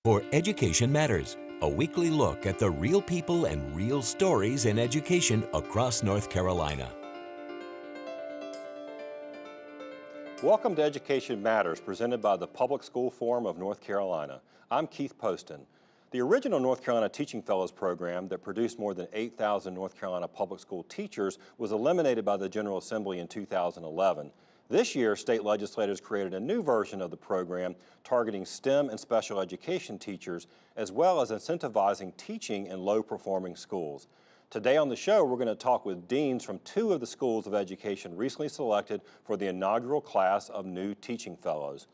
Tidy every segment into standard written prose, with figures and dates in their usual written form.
For Education Matters, a weekly look at the real people and real stories in education across North Carolina. Welcome to Education Matters, presented by the Public School Forum of North Carolina. I'm Keith Poston. The original North Carolina Teaching Fellows program that produced more than 8,000 North Carolina public school teachers was eliminated by the General Assembly in 2011. This year, state legislators created a new version of the program targeting STEM and special education teachers, as well as incentivizing teaching in low-performing schools. Today on the show, we're going to talk with deans from two of the schools of education recently selected for the inaugural class of new teaching fellows.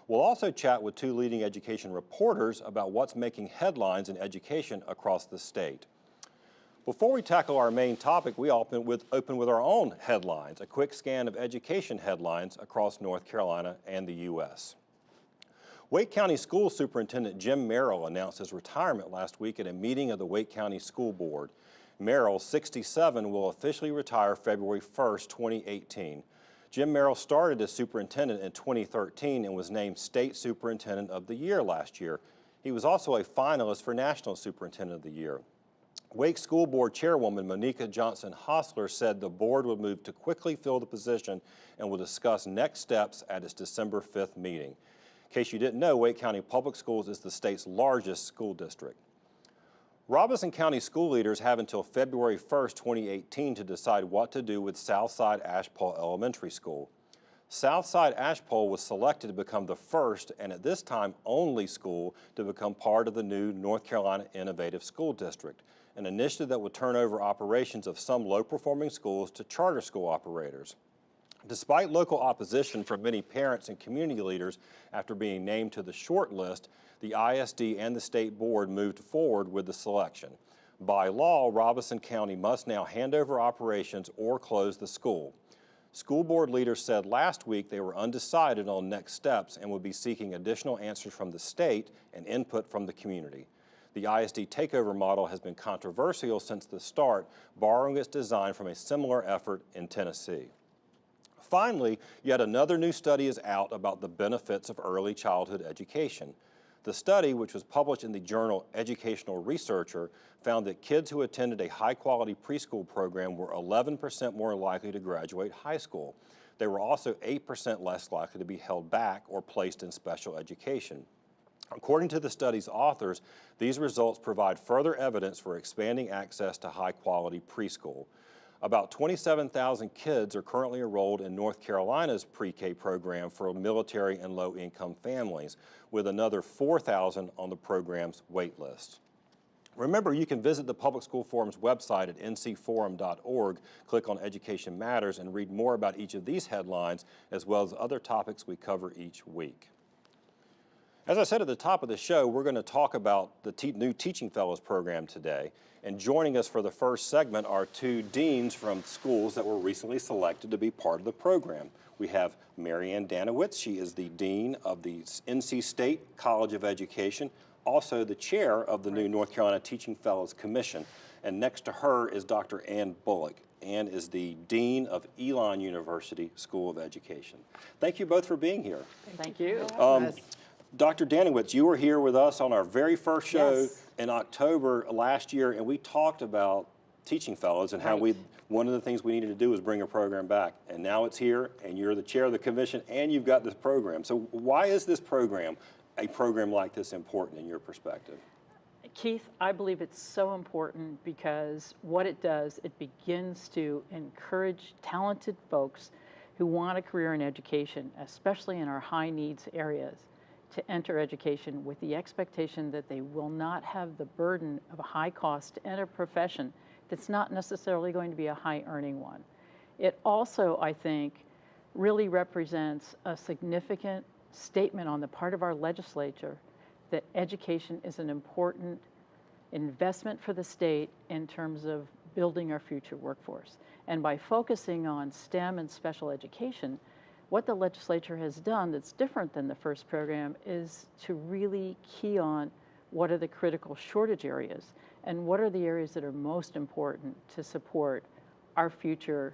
We'll also chat with two leading education reporters about what's making headlines in education across the state. Before we tackle our main topic, we open with our own headlines, a quick scan of education headlines across North Carolina and the U.S. Wake County School Superintendent Jim Merrill announced his retirement last week at a meeting of the Wake County School Board. Merrill, 67, will officially retire February 1st, 2018. Jim Merrill started as superintendent in 2013 and was named State Superintendent of the Year last year. He was also a finalist for National Superintendent of the Year. Wake School Board Chairwoman Monica Johnson Hostler said the board would move to quickly fill the position and will discuss next steps at its December 5th meeting. In case you didn't know, Wake County Public Schools is the state's largest school district. Robeson County school leaders have until February 1st, 2018 to decide what to do with Southside Ashpole Elementary School. Southside Ashpole was selected to become the first and at this time only school to become part of the new North Carolina Innovative School District, an initiative that would turn over operations of some low-performing schools to charter school operators. Despite local opposition from many parents and community leaders after being named to the short list, the ISD and the state board moved forward with the selection. By law, Robeson County must now hand over operations or close the school. School board leaders said last week they were undecided on next steps and would be seeking additional answers from the state and input from the community. The ISD takeover model has been controversial since the start, borrowing its design from a similar effort in Tennessee. Finally, yet another new study is out about the benefits of early childhood education. The study, which was published in the journal Educational Researcher, found that kids who attended a high-quality preschool program were 11% more likely to graduate high school. They were also 8% less likely to be held back or placed in special education. According to the study's authors, these results provide further evidence for expanding access to high-quality preschool. About 27,000 kids are currently enrolled in North Carolina's pre-K program for military and low-income families, with another 4,000 on the program's wait list. Remember, you can visit the Public School Forum's website at ncforum.org, click on Education Matters, and read more about each of these headlines, as well as other topics we cover each week. As I said at the top of the show, we're going to talk about the new Teaching Fellows program today. And joining us for the first segment are two deans from schools that were recently selected to be part of the program. We have Mary Ann Danowitz. She is the dean of the NC State College of Education, also the chair of the new North Carolina Teaching Fellows Commission. And next to her is Dr. Ann Bullock. Ann is the dean of Elon University School of Education. Thank you both for being here. Thank you. Dr. Danowitz, you were here with us on our very first show in October last year, and we talked about Teaching Fellows and how one of the things we needed to do was bring a program back. And now it's here, and you're the chair of the commission, and you've got this program. So why is this program, a program like this, important in your perspective? Keith, I believe it's so important because what it does, it begins to encourage talented folks who want a career in education, especially in our high needs areas, to enter education with the expectation that they will not have the burden of a high cost and a profession that's not necessarily going to be a high earning one. It also, I think, really represents a significant statement on the part of our legislature that education is an important investment for the state in terms of building our future workforce. And by focusing on STEM and special education, what the legislature has done that's different than the first program is to really key on what are the critical shortage areas and what are the areas that are most important to support our future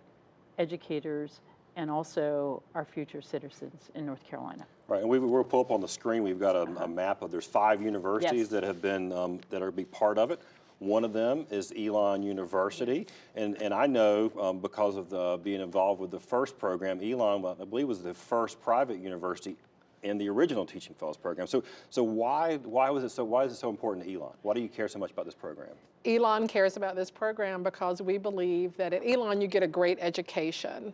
educators and also our future citizens in North Carolina. Right, and we'll pull up on the screen, we've got a map of, there's 5 universities Yes. that have been, that are be part of it. One of them is Elon University, and I know because of being involved with the first program, Elon, I believe, was the first private university in the original Teaching Fellows program. So why is it so important to Elon? Why do you care so much about this program? Elon cares about this program because we believe that at Elon you get a great education.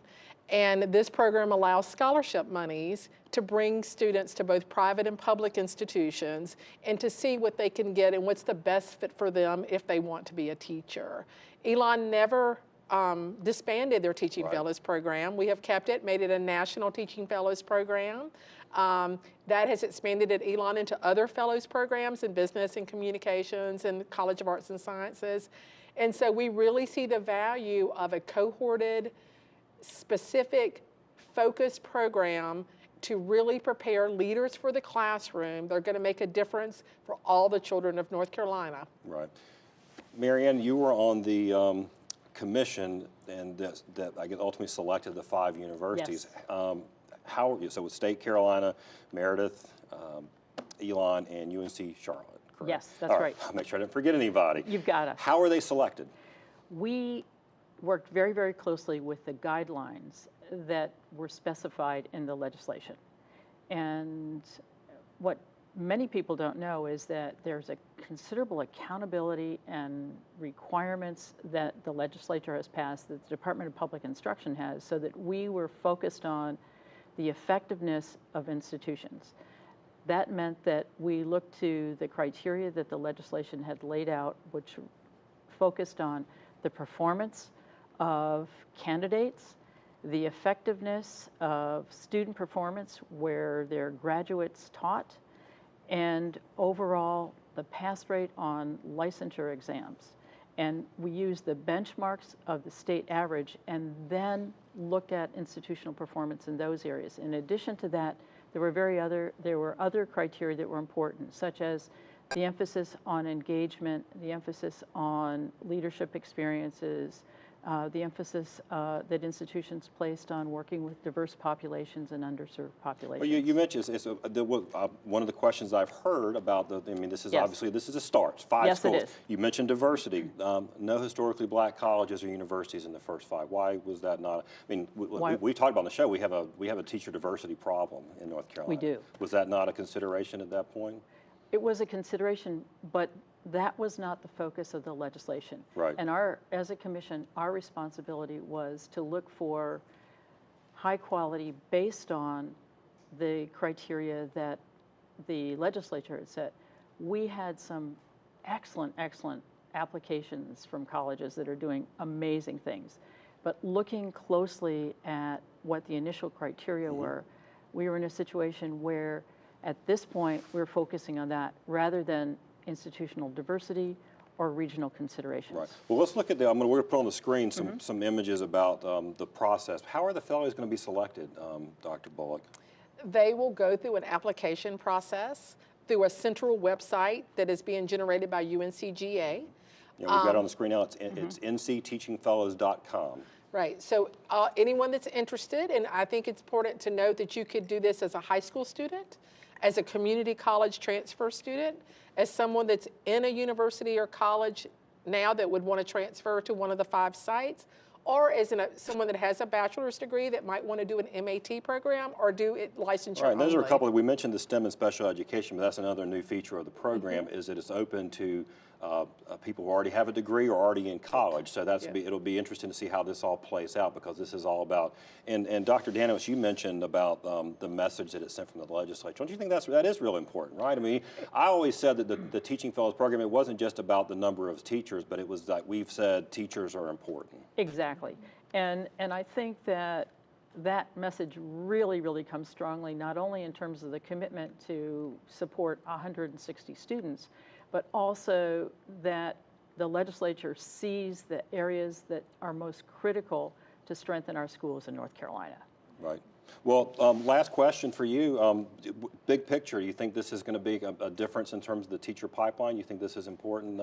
And this program allows scholarship monies to bring students to both private and public institutions and to see what they can get and what's the best fit for them if they want to be a teacher. Elon never disbanded their Teaching Fellows program. We have kept it, made it a national Teaching Fellows program. That has expanded at Elon into other fellows programs in business and communications and College of Arts and Sciences. And so we really see the value of a cohorted, specific, focused program to really prepare leaders for the classroom. They're going to make a difference for all the children of North Carolina. Right. Marianne, you were on the commission and that I guess ultimately selected the 5 universities. Yes. So with State Carolina, Meredith, Elon, and UNC Charlotte, correct? Yes, that's All right. I'll make sure I didn't forget anybody. You've got to. How are they selected? We worked very, very closely with the guidelines that were specified in the legislation. And what many people don't know is that there's a considerable accountability and requirements that the legislature has passed, that the Department of Public Instruction has, so that we were focused on the effectiveness of institutions. That meant that we looked to the criteria that the legislation had laid out, which focused on the performance of candidates, the effectiveness of student performance where their graduates taught, and overall the pass rate on licensure exams. And we used the benchmarks of the state average and then looked at institutional performance in those areas. In addition to that, there were other criteria that were important, such as the emphasis on engagement, the emphasis on leadership experiences, the emphasis that institutions placed on working with diverse populations and underserved populations. Well, you mentioned one of the questions I've heard about this is Yes. obviously, this is a start, 5 Yes, it schools. is. You mentioned diversity. No historically black colleges or universities in the first 5. Why was that not? We talked about on the show, we have a teacher diversity problem in North Carolina. We do. Was that not a consideration at that point? It was a consideration, but that was not the focus of the legislation. Right. And as a commission, our responsibility was to look for high quality based on the criteria that the legislature had set. We had some excellent applications from colleges that are doing amazing things. But looking closely at what the initial criteria were, we were in a situation where at this point we're focusing on that rather than institutional diversity or regional considerations. Right. Well, let's look at we're going to put on the screen some images about the process. How are the fellows going to be selected, Dr. Bullock? They will go through an application process through a central website that is being generated by UNCGA. Yeah, we've got it on the screen now. It's ncteachingfellows.com. Right, so anyone that's interested, and I think it's important to note that you could do this as a high school student, as a community college transfer student, as someone that's in a university or college now that would want to transfer to one of the 5 sites, or as someone that has a bachelor's degree that might want to do an MAT program or do it licensure Right, and those are a only. couple. We mentioned the STEM and special education, but that's another new feature of the program is that it's open to people who already have a degree or already in college. So it'll be interesting to see how this all plays out, because this is all about, and Dr. Danowitz, you mentioned about the message that it sent from the legislature. Don't you think that is real important, right? I mean, I always said that the Teaching Fellows program, it wasn't just about the number of teachers, but it was like we've said teachers are important. Exactly. And I think that message really comes strongly, not only in terms of the commitment to support 160 students, but also that the legislature sees the areas that are most critical to strengthen our schools in North Carolina. Right. Well, last question for you. Big picture, do you think this is going to be a difference in terms of the teacher pipeline? You think this is important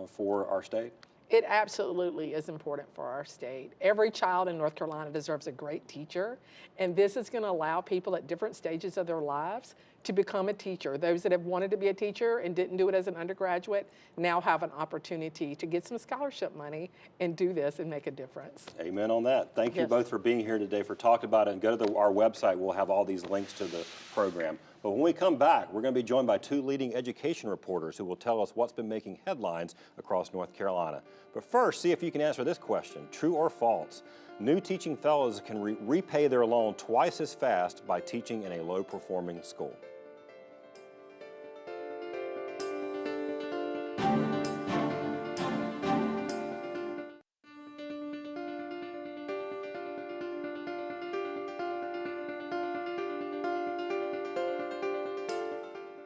for our state? It absolutely is important for our state. Every child in North Carolina deserves a great teacher, and this is going to allow people at different stages of their lives to become a teacher. Those that have wanted to be a teacher and didn't do it as an undergraduate now have an opportunity to get some scholarship money and do this and make a difference. Amen on that. Thank you Yes. both for being here today, for talking about it. And go to our website. We'll have all these links to the program. But when we come back, we're going to be joined by two leading education reporters who will tell us what's been making headlines across North Carolina. But first, see if you can answer this question, true or false. New teaching fellows can repay their loan twice as fast by teaching in a low-performing school.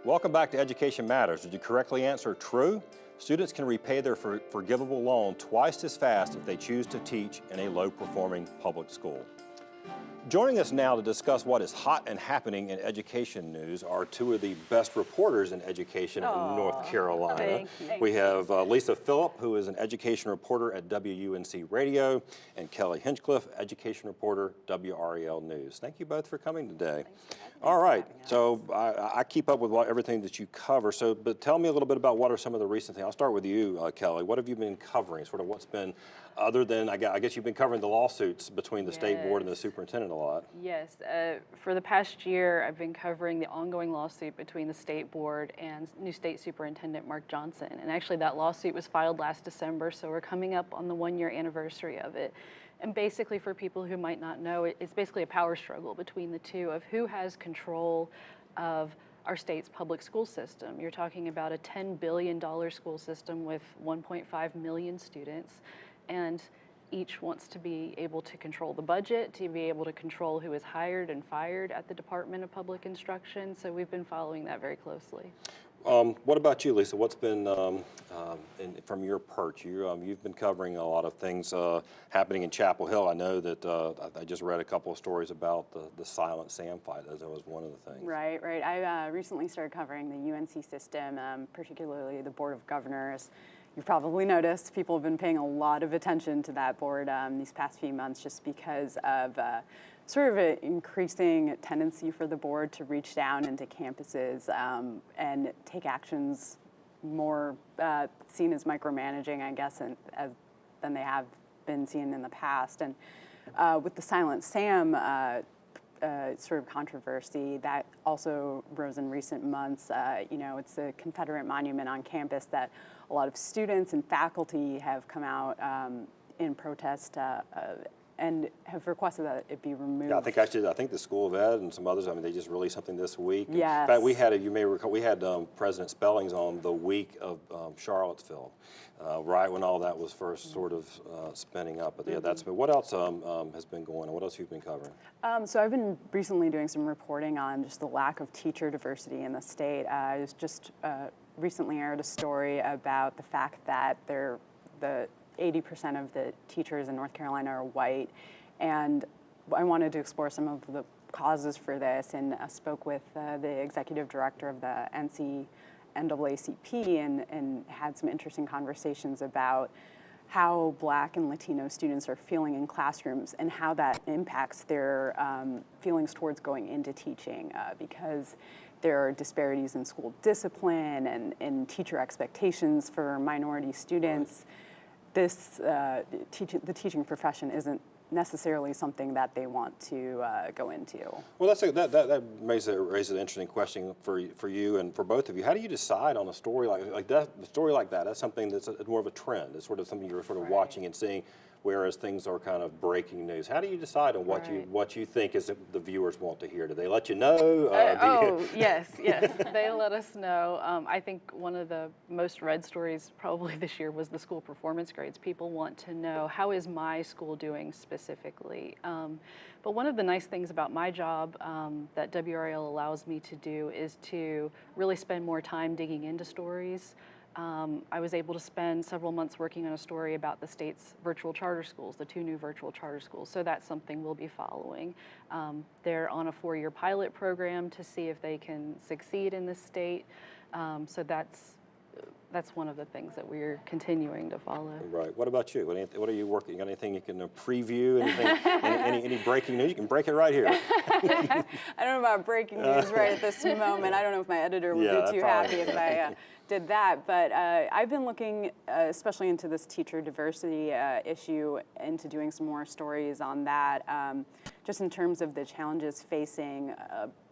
Welcome back to Education Matters. Did you correctly answer true? Students can repay their forgivable loan twice as fast if they choose to teach in a low-performing public school. Joining us now to discuss what is hot and happening in education news are two of the best reporters in education in North Carolina. Thank you. We have Lisa Phillip, who is an education reporter at WUNC Radio, and Kelly Hinchcliffe, education reporter, WRAL News. Thank you both for coming today. All right, so I keep up with everything that you cover, but tell me a little bit about what are some of the recent things. I'll start with you, Kelly. What have you been covering? Sort of what's been, other than, I guess you've been covering the lawsuits between the state board and the superintendent a lot. Yes, for the past year, I've been covering the ongoing lawsuit between the state board and new state superintendent Mark Johnson. And actually that lawsuit was filed last December, so we're coming up on the 1-year anniversary of it. And basically, for people who might not know, it's basically a power struggle between the two of who has control of our state's public school system. You're talking about a $10 billion school system with 1.5 million students, and each wants to be able to control the budget, to be able to control who is hired and fired at the Department of Public Instruction. So we've been following that very closely. What about you, Lisa? What's been, from your perch, you've been covering a lot of things happening in Chapel Hill. I know that I just read a couple of stories about the Silent Sam fight. That was one of the things. Right. I recently started covering the UNC system, particularly the Board of Governors. You've probably noticed people have been paying a lot of attention to that board these past few months just because of sort of an increasing tendency for the board to reach down into campuses and take actions more seen as micromanaging, I guess, than they have been seen in the past. And with the Silent Sam sort of controversy that also rose in recent months, it's a Confederate monument on campus that a lot of students and faculty have come out in protest and have requested that it be removed. Yeah, I think the School of Ed and some others, they just released something this week. Yes. In fact, we had, you may recall, we had President Spellings on the week of Charlottesville, right when all that was first sort of spinning up. But yeah, what else has been going on? What else have you been covering? So I've been recently doing some reporting on just the lack of teacher diversity in the state. I was just recently aired a story about the fact that the 80% of the teachers in North Carolina are white, and I wanted to explore some of the causes for this, and spoke with the executive director of the NCAACP and had some interesting conversations about how Black and Latino students are feeling in classrooms and how that impacts their feelings towards going into teaching, because there are disparities in school discipline and teacher expectations for minority students. The teaching profession isn't necessarily something that they want to go into. Well, that raises an interesting question for you and for both of you. How do you decide on a story like that? A story like that, that's something that's more of a trend. It's sort of something you're sort of watching and seeing, whereas things are kind of breaking news. How do you decide on what you think is the viewers want to hear? Do they let you know? Yes, they let us know. I think one of the most read stories probably this year was the school performance grades. People want to know, how is my school doing specifically? But one of the nice things about my job that WRAL allows me to do is to really spend more time digging into stories. I was able to spend several months working on a story about the state's virtual charter schools, the 2 new virtual charter schools, so that's something we'll be following. They're on a 4-year pilot program to see if they can succeed in this state, so that's that's one of the things that we're continuing to follow. Right. What about you? What are you working? You got anything you can preview? Anything? any breaking news? You can break it right here. I don't know about breaking news right at this moment. I don't know if my editor would be too happy if I did that. But I've been looking especially into this teacher diversity issue, into doing some more stories on that, just in terms of the challenges facing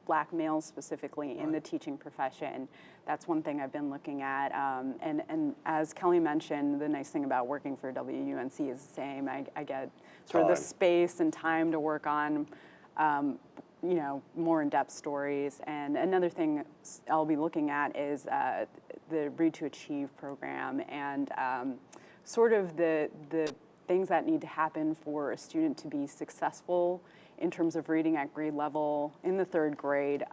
Black males specifically in the teaching profession. That's one thing I've been looking at. And as Kelly mentioned, the nice thing about working for WUNC is the same. I get sort of the space and time to work on you know, more in-depth stories. And another thing I'll be looking at is the Read to Achieve program, and sort of the things that need to happen for a student to be successful in terms of reading at grade level in the 3rd grade,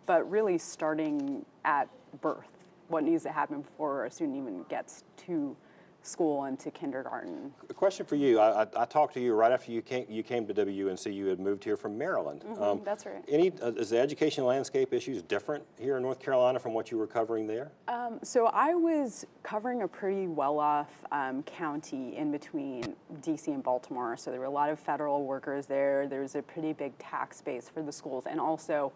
but really starting at birth. What needs to happen before a student even gets to school and to kindergarten. A question for you. I talked to you right after you came to WUNC. You had moved here from Maryland. That's right. Is the education landscape issues different here in North Carolina from what you were covering there? So I was covering a pretty well-off county in between DC and Baltimore. So there were a lot of federal workers there. There was a pretty big tax base for the schools, and also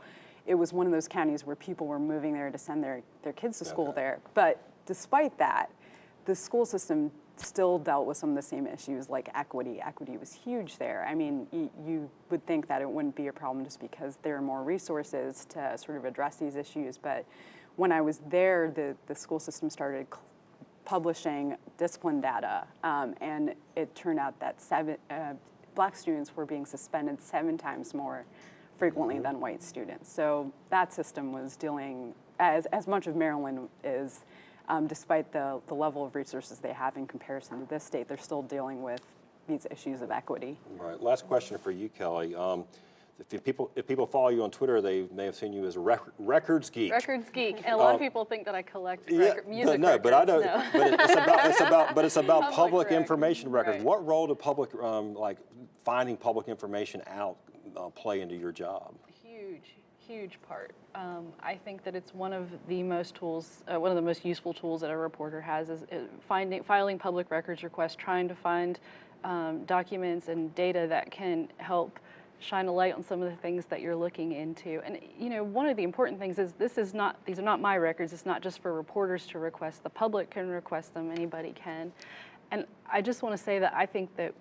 it was one of those counties where people were moving there to send their kids to school there. But despite that, the school system still dealt with some of the same issues like equity. Equity was huge there. I mean, you would think that it wouldn't be a problem just because there are more resources to sort of address these issues. But when I was there, the school system started publishing discipline data, and it turned out that Black students were being suspended 7 times more frequently than white students. So that system was dealing, as much of Maryland is, despite the level of resources they have in comparison to this state, they're still dealing with these issues of equity. Right. Last question for you, Kelly. If people follow you on Twitter, they may have seen you as a records geek. Records geek, and a lot of people think that I collect music records. But I don't. No. But it's about public records. information records. Right. What role do public, like finding public information out, play into your job? Huge part. I think that it's one of the most useful tools that a reporter has is filing public records requests, trying to find documents and data that can help shine a light on some of the things that you're looking into. And you know, one of the important things is these are not my records. It's not just for reporters to request. The public can request them. Anybody can. And I just want to say that I think that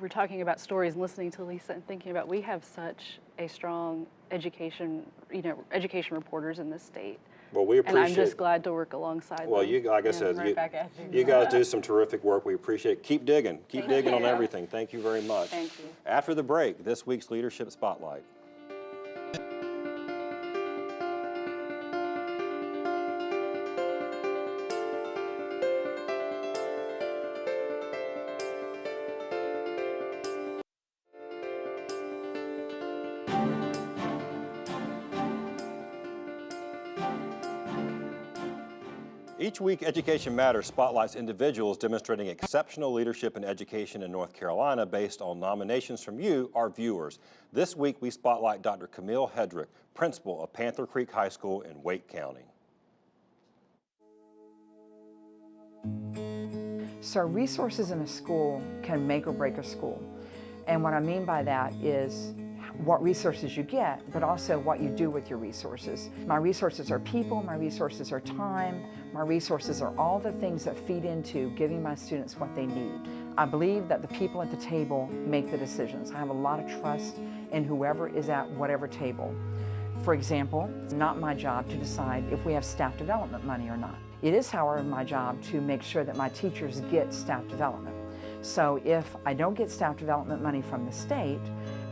we're talking about stories and listening to Lisa and thinking about we have such a strong education reporters in this state. Well, we appreciate. And I'm just glad to work alongside Well, them. you, like I said, you guys do some terrific work. We appreciate it. Keep digging. Keep digging on everything. Thank you very much. Thank you. After the break, this week's Leadership Spotlight. Each week, Education Matters spotlights individuals demonstrating exceptional leadership in education in North Carolina based on nominations from you, our viewers. This week, we spotlight Dr. Camille Hedrick, principal of Panther Creek High School in Wake County. So resources in a school can make or break a school. And what I mean by that is what resources you get, but also what you do with your resources. My resources are people, my resources are time, my resources are all the things that feed into giving my students what they need. I believe that the people at the table make the decisions. I have a lot of trust in whoever is at whatever table. For example, it's not my job to decide if we have staff development money or not. It is, however, my job to make sure that my teachers get staff development. So if I don't get staff development money from the state,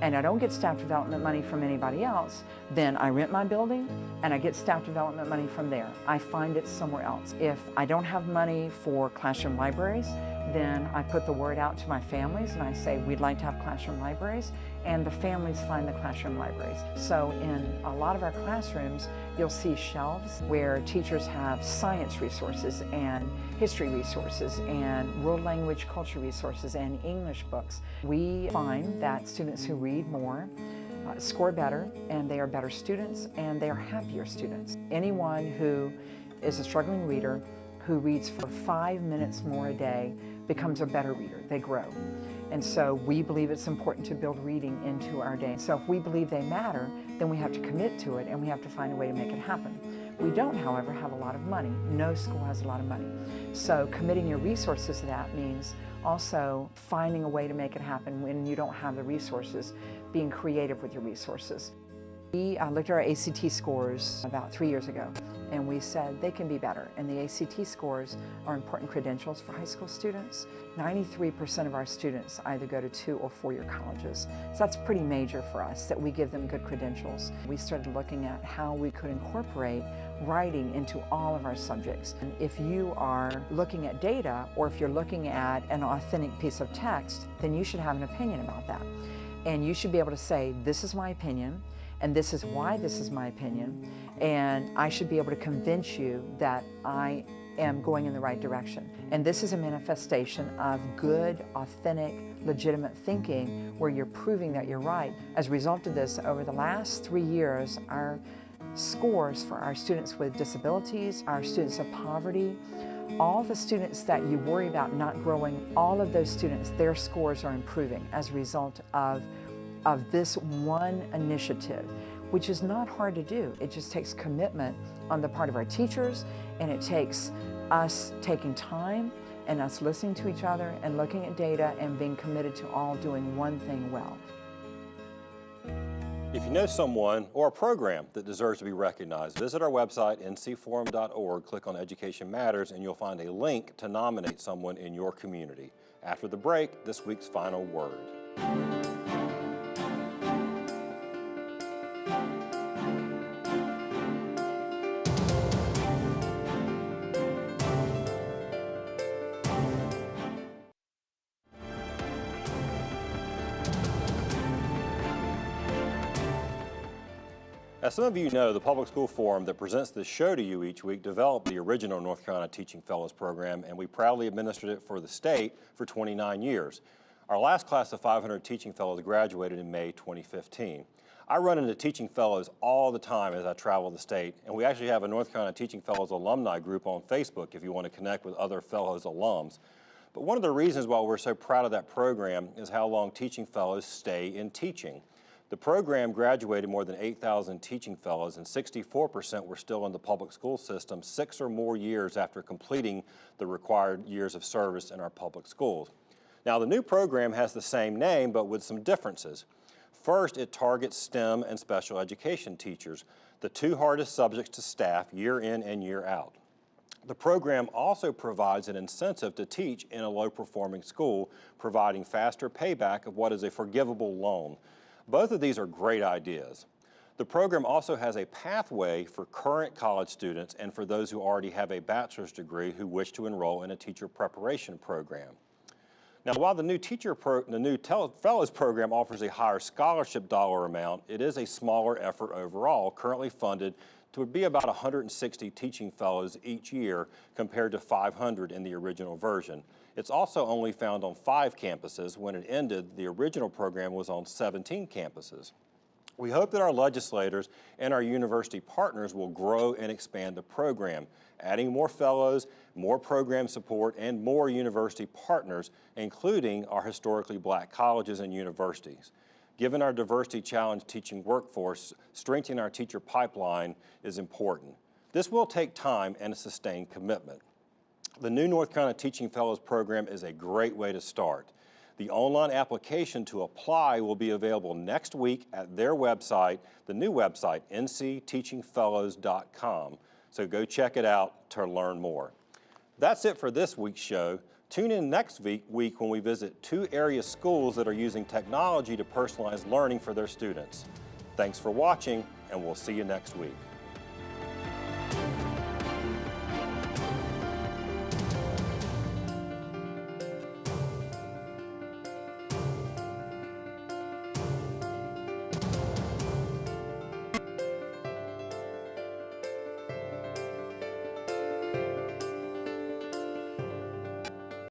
and I don't get staff development money from anybody else, then I rent my building and I get staff development money from there. I find it somewhere else. If I don't have money for classroom libraries, then I put the word out to my families and I say, we'd like to have classroom libraries, and the families find the classroom libraries. So in a lot of our classrooms, you'll see shelves where teachers have science resources and history resources and world language culture resources and English books. We find that students who read more score better, and they are better students, and they are happier students. Anyone who is a struggling reader, who reads for 5 minutes more a day becomes a better reader. They grow. And so we believe it's important to build reading into our day. So if we believe they matter, then we have to commit to it and we have to find a way to make it happen. We don't, however, have a lot of money. No school has a lot of money. So committing your resources to that means also finding a way to make it happen when you don't have the resources, being creative with your resources. We looked at our ACT scores about 3 years ago, and we said they can be better. And the ACT scores are important credentials for high school students. 93% of our students either go to 2 or 4-year colleges. So that's pretty major for us, that we give them good credentials. We started looking at how we could incorporate writing into all of our subjects. And if you are looking at data, or if you're looking at an authentic piece of text, then you should have an opinion about that. And you should be able to say, this is my opinion, and this is why this is my opinion, and I should be able to convince you that I am going in the right direction. And this is a manifestation of good, authentic, legitimate thinking where you're proving that you're right. As a result of this, over the last 3 years, our scores for our students with disabilities, our students of poverty, all the students that you worry about not growing, all of those students, their scores are improving as a result of this one initiative, which is not hard to do. It just takes commitment on the part of our teachers, and it takes us taking time and us listening to each other and looking at data and being committed to all doing one thing well. If you know someone or a program that deserves to be recognized, visit our website, ncforum.org, click on Education Matters, and you'll find a link to nominate someone in your community. After the break, this week's final word. As some of you know, the Public School Forum that presents this show to you each week developed the original North Carolina Teaching Fellows program, and we proudly administered it for the state for 29 years. Our last class of 500 Teaching Fellows graduated in May 2015. I run into Teaching Fellows all the time as I travel the state, and we actually have a North Carolina Teaching Fellows alumni group on Facebook if you want to connect with other Fellows alums. But one of the reasons why we're so proud of that program is how long Teaching Fellows stay in teaching. The program graduated more than 8,000 teaching fellows, and 64% were still in the public school system 6 or more years after completing the required years of service in our public schools. Now, the new program has the same name, but with some differences. First, it targets STEM and special education teachers, the 2 hardest subjects to staff year in and year out. The program also provides an incentive to teach in a low-performing school, providing faster payback of what is a forgivable loan. Both of these are great ideas. The program also has a pathway for current college students and for those who already have a bachelor's degree who wish to enroll in a teacher preparation program. Now, while the new Fellows program offers a higher scholarship dollar amount, it is a smaller effort overall, currently funded to be about 160 teaching fellows each year compared to 500 in the original version. It's also only found on 5 campuses. When it ended, the original program was on 17 campuses. We hope that our legislators and our university partners will grow and expand the program, adding more fellows, more program support, and more university partners, including our historically black colleges and universities. Given our diversity challenged teaching workforce, strengthening our teacher pipeline is important. This will take time and a sustained commitment. The new North Carolina Teaching Fellows program is a great way to start. The online application to apply will be available next week at their website, the new website, ncteachingfellows.com. So go check it out to learn more. That's it for this week's show. Tune in next week when we visit 2 area schools that are using technology to personalize learning for their students. Thanks for watching, and we'll see you next week.